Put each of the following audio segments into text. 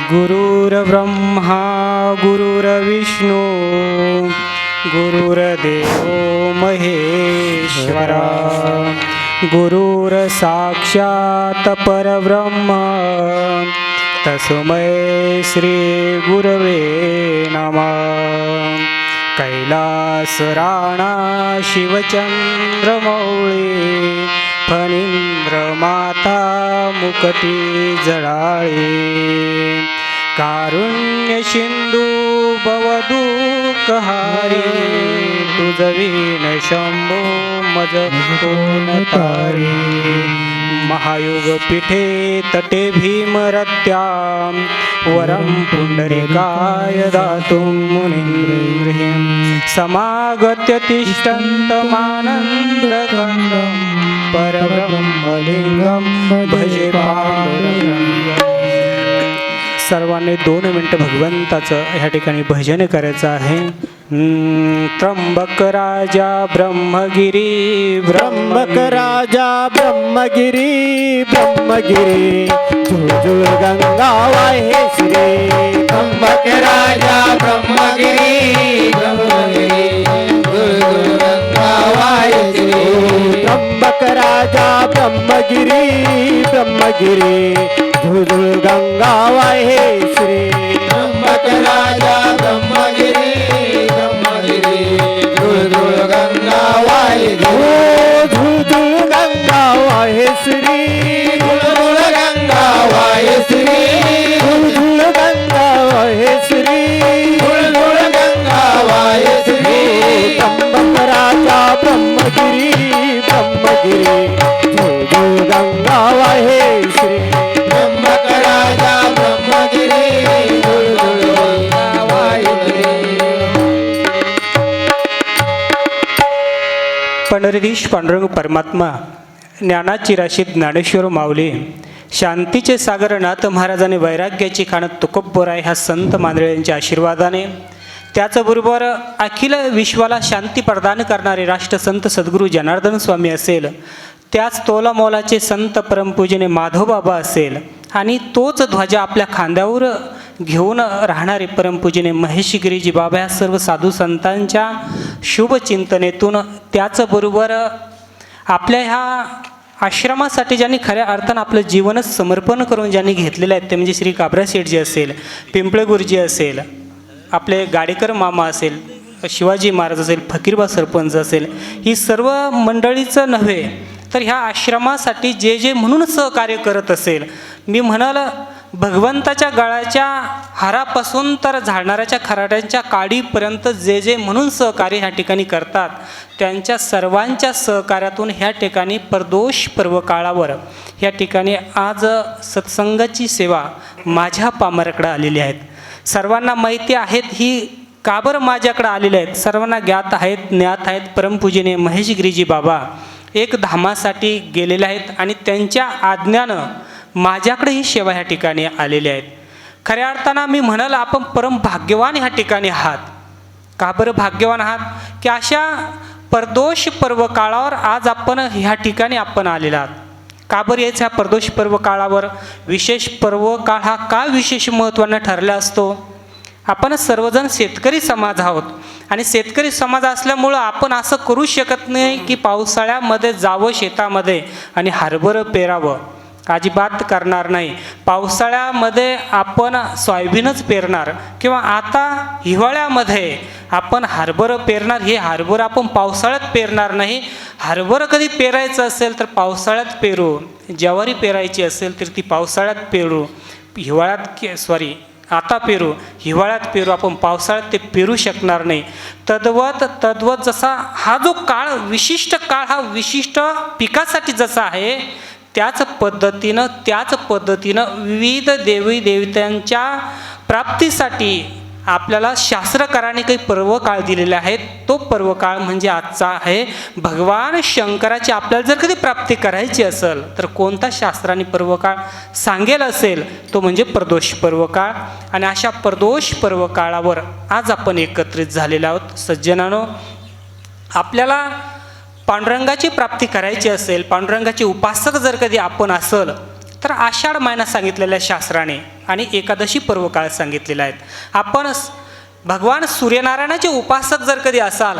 गुरुर्ब्रह्मा गुरुर्विष्णू गुरुर्देव महेश्वरा गुरुर्साक्षात् परब्रह्म तस्मै श्री गुरवे नमः। कैलास राणा शिवचंद्रमौळी फणींद्र माता मुकटी जळाळी कारुण्य सिंधू भवदुःखहारी तुझवीन शंभो मज कोण तारी महायुग पीठे तटे भीमरत्यां वरं पुंडरीकाय दातुं मुनीन्द्रियं समागत्य तिष्ठन्तमानन्दकन्दं परब्रह्मलिंगं भजे पांडुरंगं। सर्वांनी 2 मिनिटं भगवंताचं ह्या ठिकाणी भजन करायचं आहे। त्र्यंबक राजा ब्रह्मगिरी त्र्यंबक राजा ब्रह्मगिरी ब्रह्मगिरी झुळझुळ गंगा वाहे श्री त्र्यंबक राजा ब्रह्मगिरी ब्रह्मगिरी झुळझुळ गंगा वाहे श्री त्र्यंबक राजा ब्रह्मगिरी ब्रह्मगिरी झुळझुळ गंगा वाहे श्री त्र्यंबक राजा ब्रह्मगिरी ब्रह्मगिरी झुळझुळ गंगा वाहे झुळझुळ गंगा वाहे श्री झुळझुळ गंगा वाहे श्री झुळझुळ गंगा वाहे श्री झुळझुळ गंगा वाहे श्री त्र्यंबक राजा ब्रह्मगिरी ब्रह्मगिरी झुळझुळ गंगा वाहे श्री त्र्यंबक राजा ब्रह्मगिरी झुळझुळ गंगा वाहे श्री पंढरीधीश पांडुरंग परमात्मा ज्ञानाची राशी ज्ञानेश्वर माऊली शांतीचे सागर नाथ महाराजांनी वैराग्याची खाण तुकोबराय ह्या संत मांदळ्यांच्या आशीर्वादाने त्याचबरोबर अखिल विश्वाला शांती प्रदान करणारे राष्ट्रसंत सद्गुरू जनार्दन स्वामी असेल, त्याच तोला मोलाचे संत परमपूजने माधवबाबा असेल आणि तोच ध्वजा आपल्या खांद्यावर घेऊन राहणारे परमपूजने महेशगिरीजी बाबा या सर्व साधू संतांच्या शुभचिंतनेतून त्याचबरोबर आपल्या ह्या आश्रमासाठी ज्यांनी खऱ्या अर्थानं आपलं जीवनच समर्पण करून ज्यांनी घेतलेलं आहे ते म्हणजे श्री काबरा शेठजी असेल, पिंपळे गुरुजी असेल, आपले गाडेकर मामा असेल, शिवाजी महाराज असेल, फकीरबा सरपंच असेल, ही सर्व मंडळीचं नव्हे तर ह्या आश्रमासाठी जे जे म्हणून सहकार्य करत असेल, मी म्हणाल भगवंताच्या गळाच्या हारापासून तर झाडणाऱ्याच्या खराट्यांच्या काडीपर्यंत जे जे म्हणून सहकार्य ह्या ठिकाणी करतात त्यांच्या सर्वांच्या सहकार्यातून ह्या ठिकाणी प्रदोष पर्व काळावर ह्या ठिकाणी आज सत्संगाची सेवा माझ्या पामराकडे आलेली आहेत। सर्वांना माहिती आहेत ही का बरं माझ्याकडे आलेले आहेत, सर्वांना ज्ञात आहेत, ज्ञात आहेत। परमपूजनीय महेशगिरीजी बाबा एक धामासाठी गेलेले आहेत आणि त्यांच्या आज्ञानं माझ्याकडे ही सेवा ह्या ठिकाणी आलेली आहेत। खऱ्या अर्थानं मी म्हणाल आपण परम भाग्यवान ह्या ठिकाणी आहात। का बरं भाग्यवान आहात की अशा प्रदोष पर्व काळावर आज आपण ह्या ठिकाणी आपण आलेला आहात। का बरं यायचं ह्या प्रदोष पर्व काळावर? विशेष पर्व काळ हा का विशेष महत्त्वानं ठरला असतो? आपण सर्वजण शेतकरी समाज आहोत आणि शेतकरी समाज असल्यामुळं आपण असं करू शकत नाही की पावसाळ्यामध्ये जावं शेतामध्ये आणि हरभरं पेरावं, अजिबात करणार नाही। पावसाळ्यामध्ये आपण सोयाबीनच पेरणार किंवा आता हिवाळ्यामध्ये आपण हरभरं पेरणार। हे हरभरं आपण पावसाळ्यात पेरणार नाही। हरभरं कधी पेरायचं असेल तर पावसाळ्यात पेरू, ज्वारी पेरायची असेल तर ती पावसाळ्यात पेरू, आता पेरू, हिवाळ्यात पेरू, आपण पावसाळ्यात ते पेरू शकणार नाही। तद्वत जसा हा जो काळ विशिष्ट काळ हा विशिष्ट पिकासाठी जसा आहे त्याच पद्धतीनं विविध देवी देवतांच्या प्राप्तीसाठी आपल्याला शास्त्रकारांनी काही पर्वकाळ दिलेले आहेत। तो पर्वकाळ म्हणजे आजचा आहे। भगवान शंकराची आपल्याला जर कधी प्राप्ती करायची असेल तर कोणता शास्त्राने पर्वकाळ सांगेल असेल तो म्हणजे प्रदोष पर्वकाळ। आणि अशा प्रदोष पर्वकाळावर आज आपण एकत्रित झालेलो आहोत। सज्जनानो, आपल्याला पांडुरंगाची प्राप्ती करायची असेल, पांडुरंगाचे उपासक जर कधी आपण असेल तर आषाढ महिना सांगितलेला आहे शास्त्राने आणि एकादशी पर्वकाळ सांगितलेला आहेत. आपण भगवान सूर्यनारायणाचे उपासक जर कधी असाल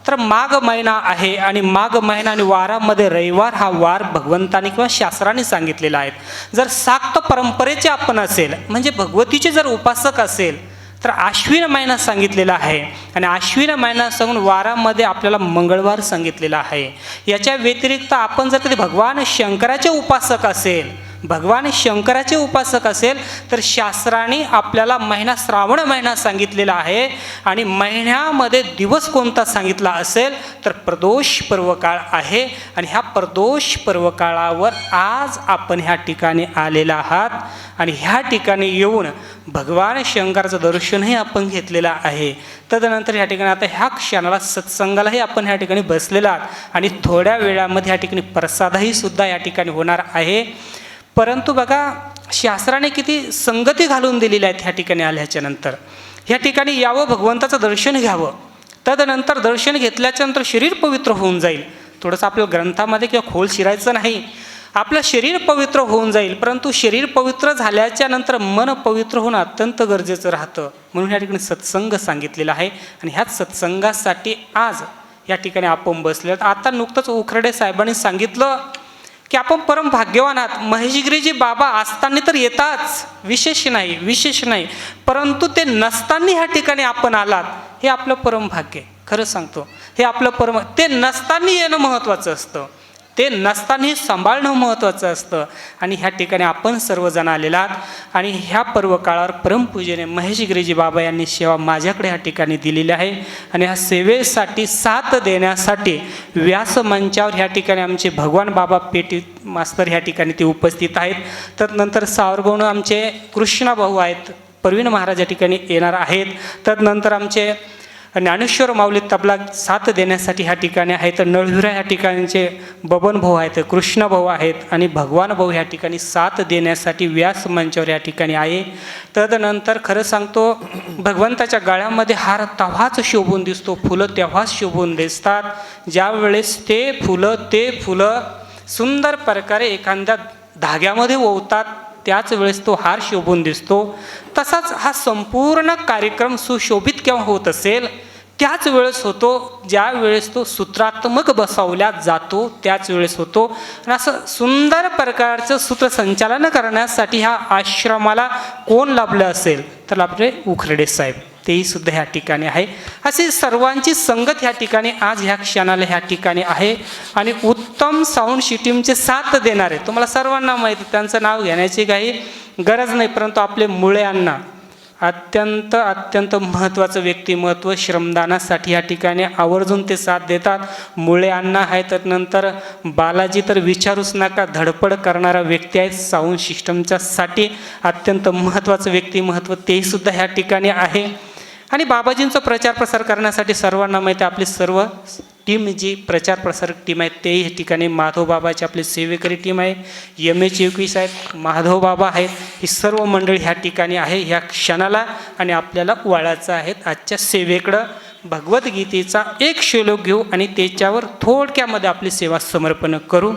तर माघ महिना आहे आणि माघ महिना आणि वारामध्ये रविवार हा वार भगवंताने किंवा शास्त्राने सांगितलेला आहे. जर साक्त परंपरेचे आपण असेल म्हणजे भगवतीचे जर उपासक असेल तर आश्विन महिना सांगितलेला आहे आणि आश्विन महिना सांगून वारामध्ये आपल्याला मंगळवार सांगितलेला आहे. याच्या व्यतिरिक्त आपण जर कधी भगवान शंकराचे उपासक असेल तर शास्त्राने आपल्याला महिना श्रावण महिना सांगितलेला आहे आणि महिन्यामध्ये दिवस कोणता सांगितला असेल तर प्रदोष पर्वकाळ आहे. आणि ह्या प्रदोष पर्वकाळावर आज आपण ह्या ठिकाणी आलेला आहात आणि ह्या ठिकाणी येऊन भगवान शंकराचं दर्शनही आपण घेतलेलं आहे. तदनंतर ह्या ठिकाणी आता ह्या क्षणाला सत्संगालाही आपण ह्या ठिकाणी बसलेला आहात आणि थोड्या वेळामध्ये ह्या ठिकाणी प्रसादही सुद्धा या ठिकाणी होणार आहे. परंतु बघा शास्त्राने किती संगती घालून दिलेल्या आहेत. ह्या ठिकाणी आल्याच्या नंतर ह्या ठिकाणी यावं, भगवंताचं दर्शन घ्यावं. तदनंतर दर्शन घेतल्याच्या नंतर शरीर पवित्र होऊन जाईल. थोडंसं आपल्या ग्रंथामध्ये किंवा खोल शिरायचं नाही, आपलं शरीर पवित्र होऊन जाईल. परंतु शरीर पवित्र झाल्याच्या नंतर मन पवित्र होणं अत्यंत गरजेचं राहतं. म्हणून या ठिकाणी सत्संग सांगितलेला आहे आणि ह्याच सत्संगासाठी आज या ठिकाणी आपण बसले. आता नुकतंच उखरडे साहेबांनी सांगितलं की आपण परम भाग्यवान आहात. महेशगिरीजी बाबा असताना तर येताच, विशेष नाही, परंतु ते नसताना ह्या ठिकाणी आपण आलात हे आपलं परम भाग्य आहे. खरं सांगतो, हे आपलं ते नसताना येणं महत्त्वाचं असतं, ते नसतानाही सांभाळणं महत्त्वाचं असतं. आणि ह्या ठिकाणी आपण सर्वजण आलेला आहात आणि ह्या पर्वकाळावर परमपूजेने महेशगिरीजी बाबा यांनी सेवा माझ्याकडे ह्या ठिकाणी दिलेली आहे आणि ह्या सेवेसाठी साथ देण्यासाठी व्यासमंचावर ह्या ठिकाणी आमचे भगवान बाबा पेटी मास्तर ह्या ठिकाणी ते उपस्थित आहेत. तदनंतर सावरगौण आमचे कृष्णा भाऊ आहेत, प्रवीण महाराज या ठिकाणी येणार आहेत. तदनंतर आमचे ज्ञानेश्वर माऊली तबला साथ देण्यासाठी ह्या ठिकाणी आहेत. नळविरा ह्या ठिकाणचे बबन भाऊ आहेत, कृष्ण भाऊ आहेत आणि भगवान भाऊ ह्या ठिकाणी साथ देण्यासाठी व्यास मंचावर या ठिकाणी आहे. तदनंतर खरं सांगतो, भगवंताच्या गळ्यामध्ये हार तेव्हाच शोभून दिसतो, फुलं तेव्हाच शोभून दिसतात ज्यावेळेस ते फुलं सुंदर प्रकारे एखाद्या धाग्यामध्ये ओवतात, त्याच वेळेस तो हार शोभून दिसतो. तसाच हा संपूर्ण कार्यक्रम सुशोभित केव्हा होत असेल त्याच वेळेस होतो ज्या वेळेस तो सूत्रात्मक बसवल्या जातो, त्याच वेळेस होतो. आणि असं सुंदर प्रकारचं सूत्रसंचालन करण्यासाठी ह्या आश्रमाला कोण लाभलं असेल तर आपले उखरडे साहेब, तेही सुद्धा ह्या ठिकाणी आहे. अशी सर्वांची संगत ह्या ठिकाणी आज ह्या क्षणाला ह्या ठिकाणी आहे. आणि उत्तम साऊंड सिस्टीमचे साथ देणारे तुम्हाला सर्वांना माहिती, त्यांचं नाव घेण्याची काही गरज नाही, परंतु आपले मुळे अण्णा अत्यंत महत्त्वाचं व्यक्तिमत्व, श्रमदानासाठी या ठिकाणी आवर्जून ते साथ देतात. मुळे अण्णा आहेत. त्यानंतर बालाजी तर विचारूच नका, धडपड करणारा व्यक्ती आहेत साऊंड सिस्टमच्यासाठी, अत्यंत महत्त्वाचं व्यक्तिमत्व तेही सुद्धा ह्या ठिकाणी आहे. आणि बाबाजींचा प्रचार प्रसार करण्यासाठी सर्वांना माहिती आपली सर्व टीम जी प्रचार प्रसारक टीम आहे तेही ह्या ठिकाणी माधव बाबाची आपली सेवेकरी टीम आहे, MH21 आहेत, माधव बाबा आहेत, ही सर्व मंडळी ह्या ठिकाणी आहे ह्या क्षणाला. आणि आपल्याला वळायचं आहे आजच्या सेवेकडं. भगवद्गीतेचा एक श्लोक घेऊ आणि त्याच्यावर थोडक्यामध्ये आपली सेवा समर्पण करू.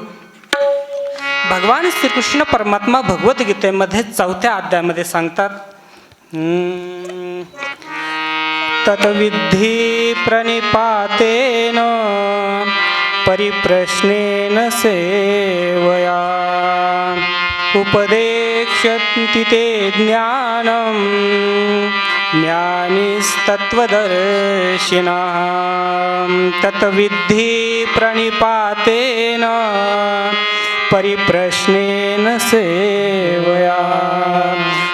भगवान श्रीकृष्ण परमात्मा भगवद्गीतेमध्ये 4थ्या अध्यायामध्ये सांगतात, तत्विद्धि प्रणिपातेन परिप्रश्नेन सेवया उपदेक्षन्ति ते ज्ञानं ज्ञानिस्तत्त्वदर्शिनां. तत्विद्धि प्रणिपातेन परिप्रश्नेन सेवया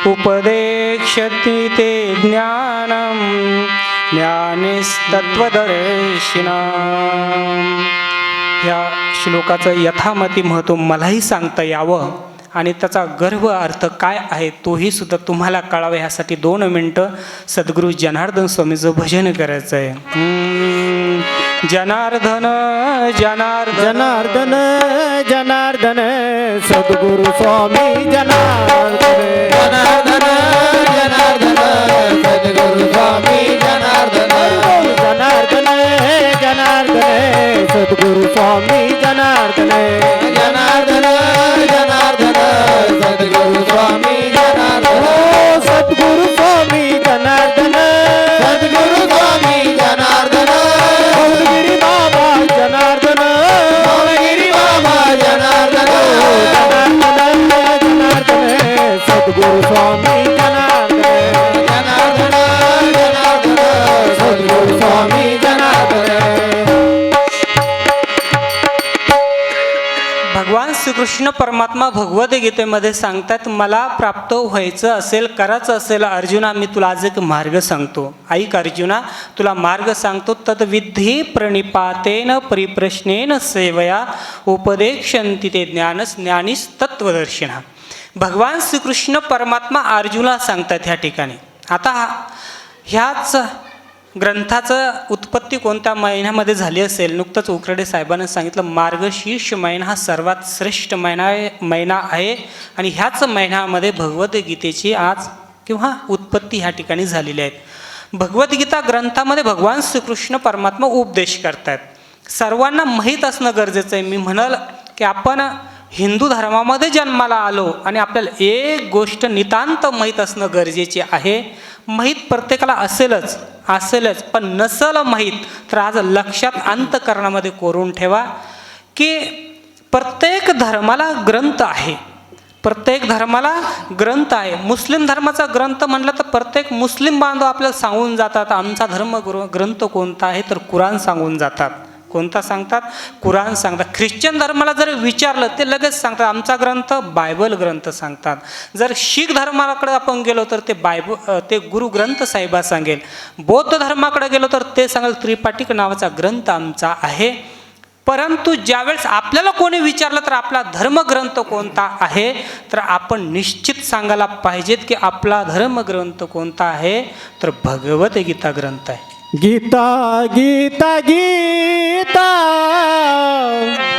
उपदेक्षति ते ज्ञानं ज्ञानिस्तत्त्वदर्शिनां. ह्या श्लोकाचं यथामती महत्त्व मलाही सांगता यावं आणि त्याचा गर्भ अर्थ काय आहे तोही सुद्धा तुम्हाला कळावा, ह्यासाठी 2 मिनटं सद्गुरू जनार्दन स्वामीचं भजन करायचं आहे. जनार्दन जनार्दन जनार्दन सद्गुरु स्वामी जनार्दन जनार्दन जनार्दन सद्गुरु स्वामी जनार्दन जनार्दन जनार्दन सद्गुरु स्वामी जनार्दन जनार्दन जनार्दन सद्गुरु स्वामी जनार्दन सद्गुरु स्वामी जनार्दन मौलगिरी बाबा जनार्दन मौलगिरी बाबा जनार्दन जनार्दन जनार्दन सद्गुरु स्वामी जनार्दन जनार्दन जनार्दन सद्गुरु स्वामी जनार्दन भगवान श्रीकृष्ण परमात्मा भगवद्गीतेमध्ये सांगतात, मला प्राप्त व्हायचं असेल, करायचं असेल अर्जुना, मी तुला आज एक मार्ग सांगतो. ऐक अर्जुना, तुला मार्ग सांगतो. तद्विधी प्रणिपातेन परिप्रश्नेन सेवया उपदेक्षन्ति ते ज्ञानीस तत्वदर्शिना. भगवान श्रीकृष्ण परमात्मा अर्जुनाला सांगतात ह्या ठिकाणी. आता ह्याच ग्रंथाचं उत्पत्ती कोणत्या महिन्यामध्ये झाली असेल? नुकतंच उकरडे साहेबांनी सांगितलं, मार्गशीर्ष महिना हा सर्वात श्रेष्ठ महिना आहे आणि ह्याच महिन्यामध्ये भगवद्गीतेची आज किंवा उत्पत्ती ह्या ठिकाणी झालेली आहे. भगवद्गीता ग्रंथामध्ये भगवान श्रीकृष्ण परमात्मा उपदेश करतात. सर्वांना माहीत असणं गरजेचं आहे. मी म्हणाल की आपण हिंदू धर्मामध्ये जन्माला आलो आणि आपल्याला एक गोष्ट नितांत माहीत असणं गरजेचे आहे. माहीत प्रत्येकाला असेलच, पण नसेल माहीत तर आज लक्षात अंतःकरणामध्ये कोरून ठेवा की प्रत्येक धर्माला ग्रंथ आहे. प्रत्येक धर्माला ग्रंथ आहे. मुस्लिम धर्माचा ग्रंथ म्हटलं तर प्रत्येक मुस्लिम बांधव आपल्याला सांगून जातात आमचा धर्म ग्रंथ कोणता आहे, तर कुराण सांगून जातात. कोणता सांगतात? कुराण सांगतात. ख्रिश्चन धर्माला जर विचारलं ते लगेच सांगतात आमचा ग्रंथ बायबल ग्रंथ सांगतात. जर शीख धर्माकडे आपण गेलो तर ते गुरु ग्रंथ साहिबा सांगेल. बौद्ध धर्माकडे गेलो तर ते सांगेल त्रिपाठिक नावाचा ग्रंथ आमचा आहे. परंतु ज्यावेळेस आपल्याला कोणी विचारलं तर आपला धर्मग्रंथ कोणता आहे, तर आपण निश्चित सांगायला पाहिजेत की आपला धर्मग्रंथ कोणता आहे, तर भगवद्गीता ग्रंथ आहे. गीता गीता गीता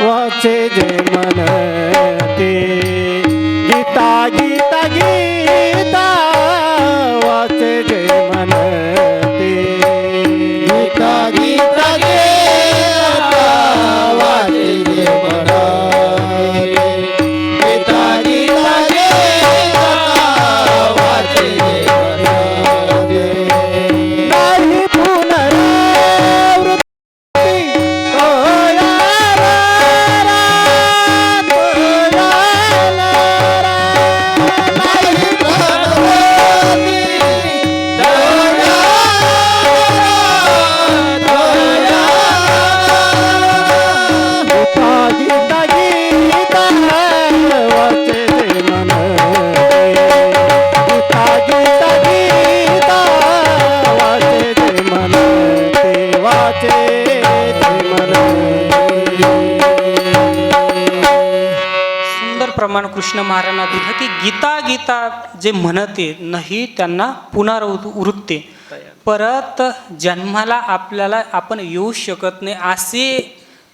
वाचे जे म्हणते, गीता गीता गीता वाचे जे म्हणते, गीता गीता गीता वाचे जे म्हणते, गीता गीता गीता वाचे जे म्हणते. नाही पुनरावृत्ती गीता गीता वाचे जे म्हणते, गीता गीता गीता वाचे जे म्हणते, वाचे जे म्हणते. सुंदर प्रमाण कृष्ण महाराजांना दिलं की गीता जे म्हणते नाही त्यांना पुनरावृत्ती, परत जन्माला आपल्याला आपण येऊ शकत नाही असे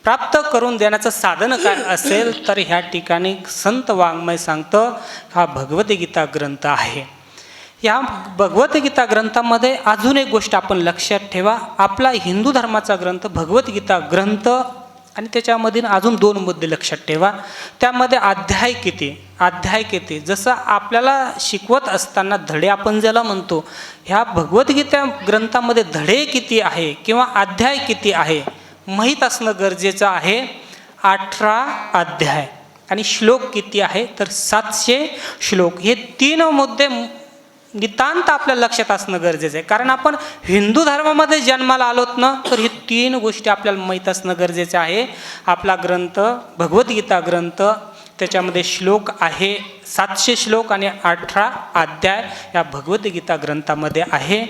प्राप्त करून देण्याचं साधन काय असेल, तर ह्या ठिकाणी संत वाङ्मय सांगतं हा भगवद्गीता ग्रंथ आहे. या भगवद्गीता ग्रंथामध्ये अजून एक गोष्ट आपण लक्षात ठेवा. आपला हिंदू धर्माचा ग्रंथ भगवद्गीता ग्रंथ आणि त्याच्यामधील अजून 2 मुद्दे लक्षात ठेवा. त्यामध्ये अध्याय किती, जसं आपल्याला शिकवत असताना धडे आपण ज्याला म्हणतो, ह्या भगवद्गीता ग्रंथामध्ये धडे किती आहे किंवा अध्याय किती आहे माहीत असणं गरजेचं आहे. 18 अध्याय आणि श्लोक किती आहे, तर 700 श्लोक. हे 3 मुद्दे नितांत आपल्या लक्षात असणं गरजेचं आहे. कारण आपण हिंदू धर्मामध्ये जन्माला आलोत ना, तर हे 3 गोष्टी आपल्याला माहीत असणं गरजेचं आहे. आपला ग्रंथ भगवद्गीता ग्रंथ, त्याच्यामध्ये श्लोक आहे 700 श्लोक आणि 18 अध्याय या भगवद्गीता ग्रंथामध्ये आहे.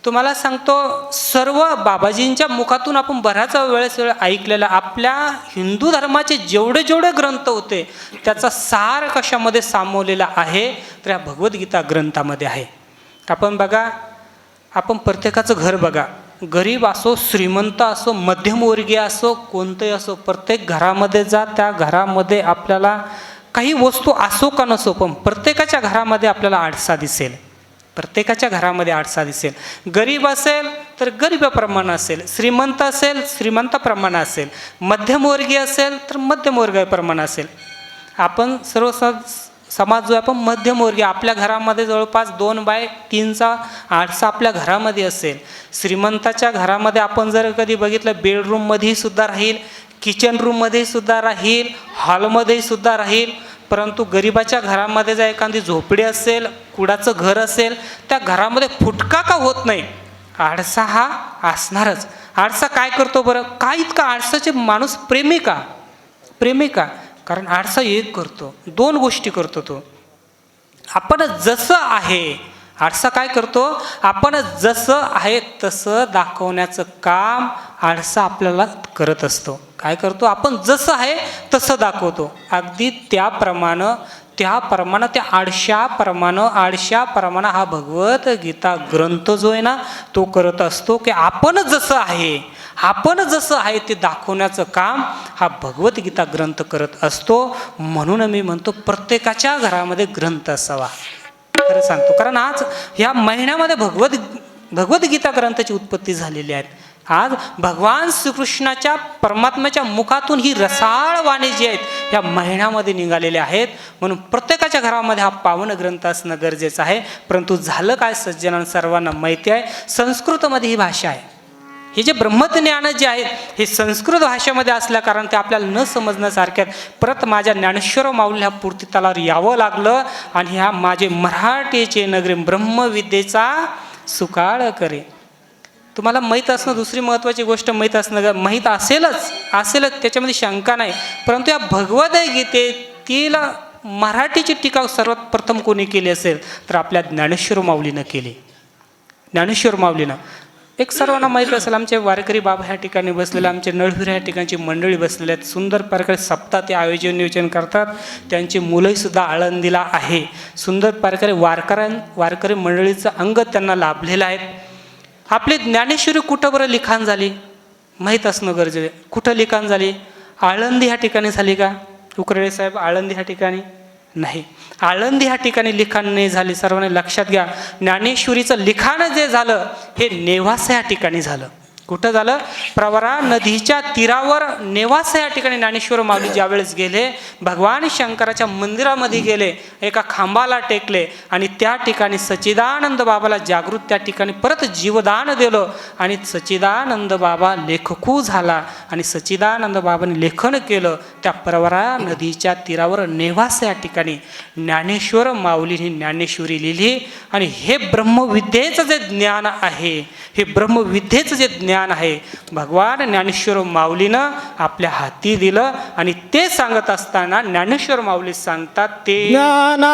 तुम्हाला सांगतो, सर्व बाबाजींच्या मुखातून आपण बऱ्याच वेळेस ऐकलेलं आपल्या हिंदू धर्माचे जेवढे ग्रंथ होते त्याचा सार कशामध्ये सामावलेला आहे, तर या भगवद्गीता ग्रंथामध्ये आहे. आपण बघा, आपण प्रत्येकाचं घर बघा, गरीब असो, श्रीमंत असो, मध्यमवर्गीय असो, कोणतंही असो, प्रत्येक घरामध्ये जा, त्या घरामध्ये आपल्याला काही वस्तू असो का नसो, पण प्रत्येकाच्या घरामध्ये आपल्याला आरसा दिसेल. प्रत्येकाच्या घरामध्ये आरसा दिसेल. गरीब असेल तर गरिबाप्रमाणे असेल, श्रीमंत असेल श्रीमंताप्रमाणे असेल, मध्यमवर्गीय असेल तर मध्यमवर्गीयप्रमाणे असेल. आपण समाज जो आहे आपण मध्यमवर्गीय, आपल्या घरामध्ये जवळपास 2x3चा आरसा आपल्या घरामध्ये असेल. श्रीमंताच्या घरामध्ये आपण जर कधी बघितलं, बेडरूममध्येही सुद्धा राहील, किचन रूममध्ये सुद्धा राहील, हॉलमध्ये सुद्धा राहील. परंतु गरिबाच्या घरामध्ये जर एखादी झोपडी असेल, कुडाचं घर असेल, त्या घरामध्ये फुटका का होत नाही? आरसा हा असणारच. आरसा काय करतो बरं? काय इतका आरसाचे माणूस प्रेमी का? प्रेमी का? कारण आरसा एक करतो, 2 गोष्टी करतो तो. आपण जसं आहे, आरसा काय करतो? आपण जसं आहे तसं दाखवण्याचं काम आरसा आपल्याला करत असतो. काय करतो? आपण जसं आहे तसं दाखवतो. अगदी त्याप्रमाणे त्या आरशाप्रमाणे हा भगवद्गीता ग्रंथ जो आहे ना, तो करत असतो की आपण जसं आहे ते दाखवण्याचं काम हा भगवद्गीता ग्रंथ करत असतो. म्हणून मी म्हणतो प्रत्येकाच्या घरामध्ये ग्रंथ असावा. खरं सांगतो, कारण आज ह्या महिन्यामध्ये भगवद्गीता ग्रंथाची उत्पत्ती झालेली आहे. आज भगवान श्रीकृष्णाच्या परमात्म्याच्या मुखातून ही रसाळ वाणी जी आहेत या महिन्यामध्ये निघालेल्या आहेत. म्हणून प्रत्येकाच्या घरामध्ये हा पावन ग्रंथ असणं गरजेचं आहे. परंतु झालं काय, सज्जनांना सर्वांना माहिती आहे, संस्कृतमध्ये ही भाषा आहे. हे जे ब्रह्मज्ञान जे आहेत हे संस्कृत भाषेमध्ये असल्या कारण ते आपल्याला न समजण्यासारखे आहेत. परत माझ्या ज्ञानेश्वर माऊली ह्या पूर्तितालावर यावं लागलं आणि ह्या माझे मराठीचे नगरी ब्रह्मविद्येचा सुकाळ करे. तुम्हाला माहीत असणं, दुसरी महत्त्वाची गोष्ट माहीत असेलच, त्याच्यामध्ये शंका नाही. परंतु या भगवद्गीतेला मराठीची टीका सर्वात प्रथम कोणी केली असेल तर आपल्या ज्ञानेश्वर माऊलीनं केली. ज्ञानेश्वर माऊलीनं. एक सर्वांना माहीत असेल, आमचे वारकरी बाबा ह्या ठिकाणी बसलेले, आमचे नळवीर ह्या ठिकाणची मंडळी बसलेले आहेत. सुंदर प्रकारे सप्ताह ते नियोजन करतात. त्यांची मुलंहीसुद्धा आळंदीला आहे. सुंदर प्रकारे वारकरी मंडळीचं अंग त्यांना लाभलेलं आहे. आपली ज्ञानेश्वरी कुठं बरं लिखाण झाली माहीत असणं गरजेचं आहे. कुठं लिखाण झाली? आळंदी ह्या ठिकाणी झाली का? उकरडे साहेब, आळंदी ह्या ठिकाणी नाही. आळंदी ह्या ठिकाणी लिखाण नाही झाले. सर्वांनी लक्षात घ्या, ज्ञानेश्वरीचं लिखाण जे झालं हे नेवासा या ठिकाणी झालं. कुठं झालं? प्रवरा नदीच्या तीरावर नेवासा या ठिकाणी ज्ञानेश्वर माऊली ज्यावेळेस गेले, भगवान शंकराच्या मंदिरामध्ये गेले, एका खांबाला टेकले आणि त्या ठिकाणी सच्चिदानंद बाबाला जागृत त्या ठिकाणी परत जीवदान दिलं आणि सच्चिदानंद बाबा लेखकू झाला आणि सच्चिदानंद बाबांनी लेखन केलं. त्या प्रवरा नदीच्या तीरावर नेवासा या ठिकाणी ज्ञानेश्वर माऊलींनी ज्ञानेश्वरी लिहिली. आणि हे ब्रह्मविद्येचं जे ज्ञान आहे, हे ब्रह्मविद्येचं जे ज्ञान आहे भगवान ज्ञानेश्वर माऊलीनं आपल्या हाती दिलं. आणि ते सांगत असताना ज्ञानेश्वर माऊली सांगतात ते ज्ञानाचा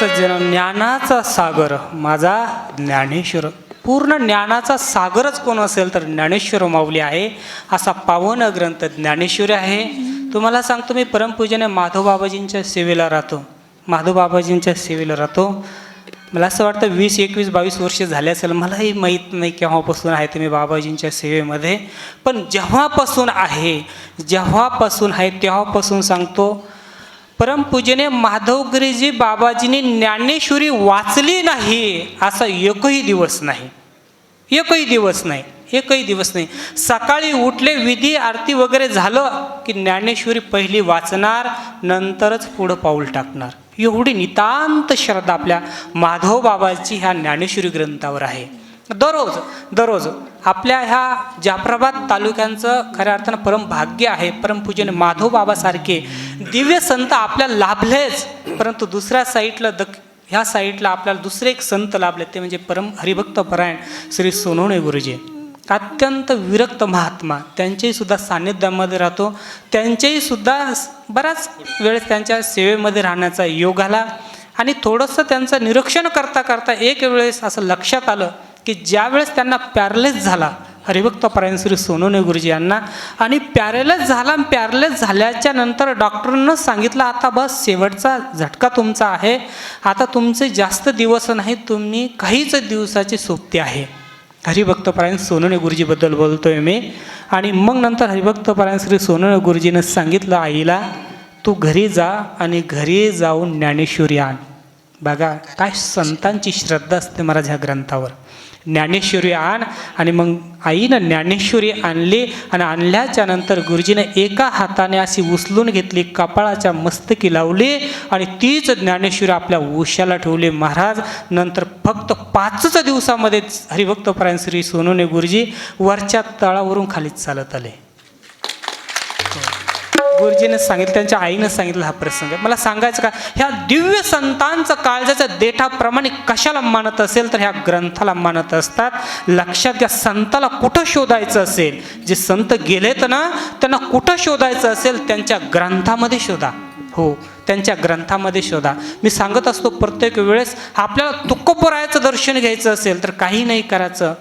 सागर, ज्ञानाचा सागर माझा ज्ञानेश्वर. पूर्ण ज्ञानाचा सागरच कोण असेल तर ज्ञानेश्वर माऊली आहे. असा पावन ग्रंथ ज्ञानेश्वरी आहे. तुम्हाला सांगतो, मी परमपूजने माधवबाबाजींच्या सेवेला राहतो. मला असं वाटतं 20, 21, 22 वर्ष झाले असेल. मलाही माहीत नाही केव्हापासून आहे तुम्ही बाबाजींच्या सेवेमध्ये. पण जेव्हापासून आहे तेव्हापासून सांगतो, परमपूजने माधवगिरीजी बाबाजींनी ज्ञानेश्वरी वाचली नाही असा एकही दिवस नाही. सकाळी उठले, विधी आरती वगैरे झालं की ज्ञानेश्वरी पहिली वाचणार, नंतरच पुढं पाऊल टाकणार. एवढी नितांत श्रद्धा आपल्या माधव बाबाची ह्या ज्ञानेश्वरी ग्रंथावर आहे. दररोज आपल्या ह्या जाफराबाद तालुक्यांचं खऱ्या अर्थानं परम भाग्य आहे. परमपूजन माधवबाबासारखे दिव्य संत आपल्याला लाभलेच, परंतु दुसऱ्या साईडला ह्या साईडला आपल्याला दुसरे एक संत लाभले, ते म्हणजे परम हरिभक्त परायण श्री सोनवणे गुरुजी. अत्यंत विरक्त महात्मा, त्यांच्याही सुद्धा सान्निध्यामध्ये राहतो. त्यांच्याही सुद्धा बऱ्याच वेळेस त्यांच्या सेवेमध्ये राहण्याचा योग आला. आणि थोडंसं त्यांचं निरीक्षण करता करता एक वेळेस असं लक्षात आलं की ज्या वेळेस त्यांना पॅरलेस झाला हरिभक्त परायण श्री सोनवणे गुरुजी यांना, आणि पॅरलेस झाल्याच्या नंतर डॉक्टरांना सांगितलं आता बस शेवटचा झटका तुमचा आहे, आता तुमचे जास्त दिवस नाही, तुम्ही काहीच दिवसाची सोबती आहे. हरिभक्त परायण सोनवणे गुरुजीबद्दल बोलतोय मी. आणि मग नंतर हरिभक्त परायण श्री सोनवणे गुरुजीनं सांगितलं आईला, तू घरी जा आणि घरी जाऊन ज्ञानेश्वरी आण. बघा काय संतांची श्रद्धा असते महाराज ह्या ग्रंथावर. ज्ञानेश्वरी आण. आणि मग आईनं ज्ञानेश्वरी आणली आणि आणल्याच्या नंतर गुरुजीनं एका हाताने अशी उचलून घेतली, कपाळाच्या मस्तकी लावली आणि तीच ज्ञानेश्वरी आपल्या उशाला ठेवली महाराज. नंतर फक्त 5 दिवसामध्ये हरिभक्त परायण श्री सोनवणे गुरुजी वरच्या तळावरून खालीच चालत आले. गुरुजीने सांगितलं, त्यांच्या आईनं सांगितलं हा प्रसंग. मला सांगायचं का, ह्या दिव्य संतांचं काळजाच्या देठाप्रमाणे कशाला मानत असेल तर ह्या ग्रंथाला मानत असतात. लक्षात घ्या, संताला कुठं शोधायचं असेल, जे संत गेलेत ना त्यांना कुठं शोधायचं असेल त्यांच्या ग्रंथामध्ये शोधा. हो, त्यांच्या ग्रंथामध्ये शोधा. मी सांगत असतो प्रत्येक वेळेस आपल्याला तुकोबरायाचं दर्शन घ्यायचं असेल तर काही नाही करायचं,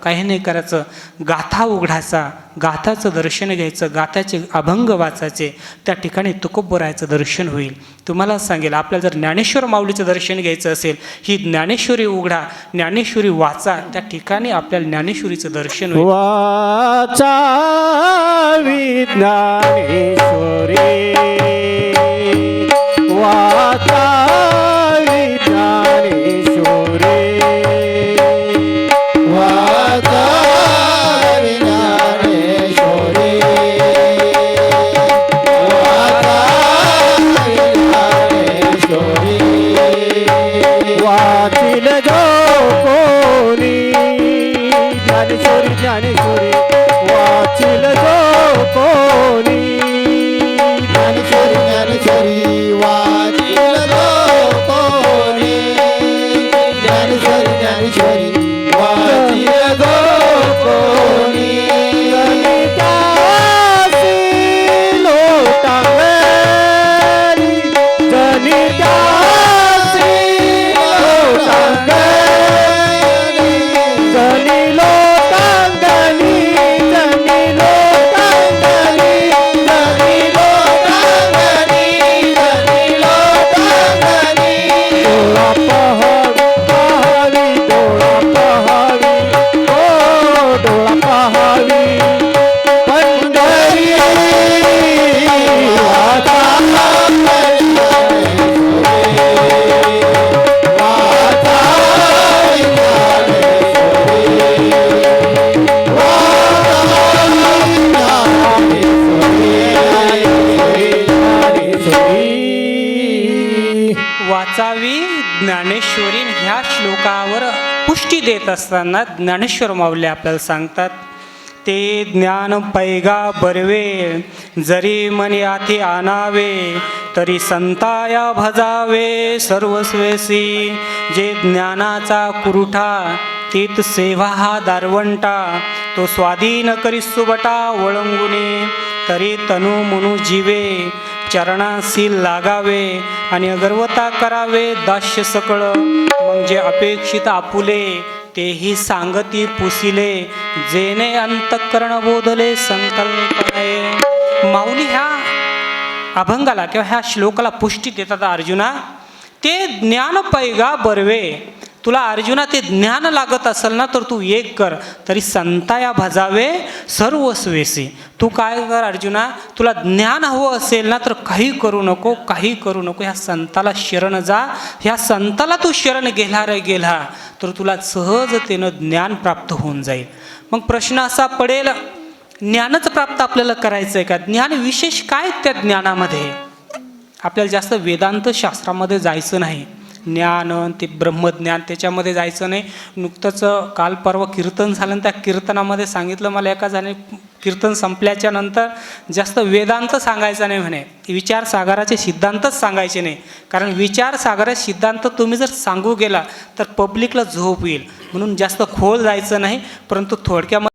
गाथा उघडायचा, गाथाचं दर्शन घ्यायचं, गाथाचे अभंग वाचायचे, त्या ठिकाणी तुकोबरायाचं दर्शन होईल. तुम्हाला सांगेल, आपल्याला जर ज्ञानेश्वर माऊलीचं दर्शन घ्यायचं असेल, ही ज्ञानेश्वरी उघडा, ज्ञानेश्वरी वाचा, त्या ठिकाणी आपल्याला ज्ञानेश्वरीचं दर्शन होईल. वाचावी ज्ञानेश्वरी, वाचावी ज्ञानेश्वरी, वाचावी ज्ञानेश्वरी, वाचावी ज्ञानेश्वरी, वाचिल जो कोणी ज्ञानेश्वरी, वाचिल जो कोणी ज्ञानेश्वरी वाचिल जो कोणी, ज्ञानेश्वरी वाचिल जो कोणी, जनितासी लोटांगणी, जनितासी लोटांगणी, जनी लोटांगणी, जनी लोटांगणी, जनी लोटांगणी, जनी लोटांगणी, डोळा पहावी, डोळा पहावी, ओ डोळा पहावी पंढरी वाचावी ज्ञानेश्वरी. ह्या श्लोकावर पुष्टी देत असताना ज्ञानेश्वर माऊली आपल्याला सांगतात, ते ज्ञान पैगा बरवे, जरी मनी आती आणावे, तरी संताया भजावे सर्वस्वेसी. जे ज्ञानाचा कुरुठा, तीत सेवा हा दारवंटा, तो स्वाधीन करी सुबटा वळंगुनी, तरी तनु मनु जीवे, चरणासी लागावे, आणि अगर्वता करावे दास्य सकळ. मग जे अपेक्षित आपुले, तेही सांगती पुसिले, जेने अंतःकरण बोधले संकल्पने. माऊली ह्या अभंगाला किंवा ह्या श्लोकाला पुष्टी देतात, अर्जुना ते ज्ञान पैगा बरवे. तुला अर्जुना ते ज्ञान लागत असेल ना तर तू एक कर, तरी संताया भजावे सर्वस्वेसी. तू काय कर अर्जुना, तुला ज्ञान हवं असेल ना तर काही करू नको, ह्या संताला शरण जा. ह्या संताला तू शरण गेला तर तुला सहजतेनं ज्ञान प्राप्त होऊन जाईल. मग प्रश्न असा पडेल, ज्ञानच प्राप्त आपल्याला करायचं आहे का? ज्ञान विशेष काय त्या ज्ञानामध्ये? आपल्याला जास्त वेदांत शास्त्रामध्ये जायचं नाही. ज्ञान ते ब्रह्मज्ञान त्याच्यामध्ये जायचं नाही. नुकतंच काल परवा कीर्तन झालं आणि त्या कीर्तनामध्ये सांगितलं मला एका जणाने, कीर्तन संपल्याच्या नंतर जास्त वेदांत सांगायचा नाही म्हणे, विचारसागराचे सिद्धांतच सांगायचे नाही. कारण विचारसागराचे सिद्धांत तुम्ही जर सांगू गेला तर पब्लिकला झोप येईल, म्हणून जास्त खोल जायचं नाही. परंतु थोडक्यामध्ये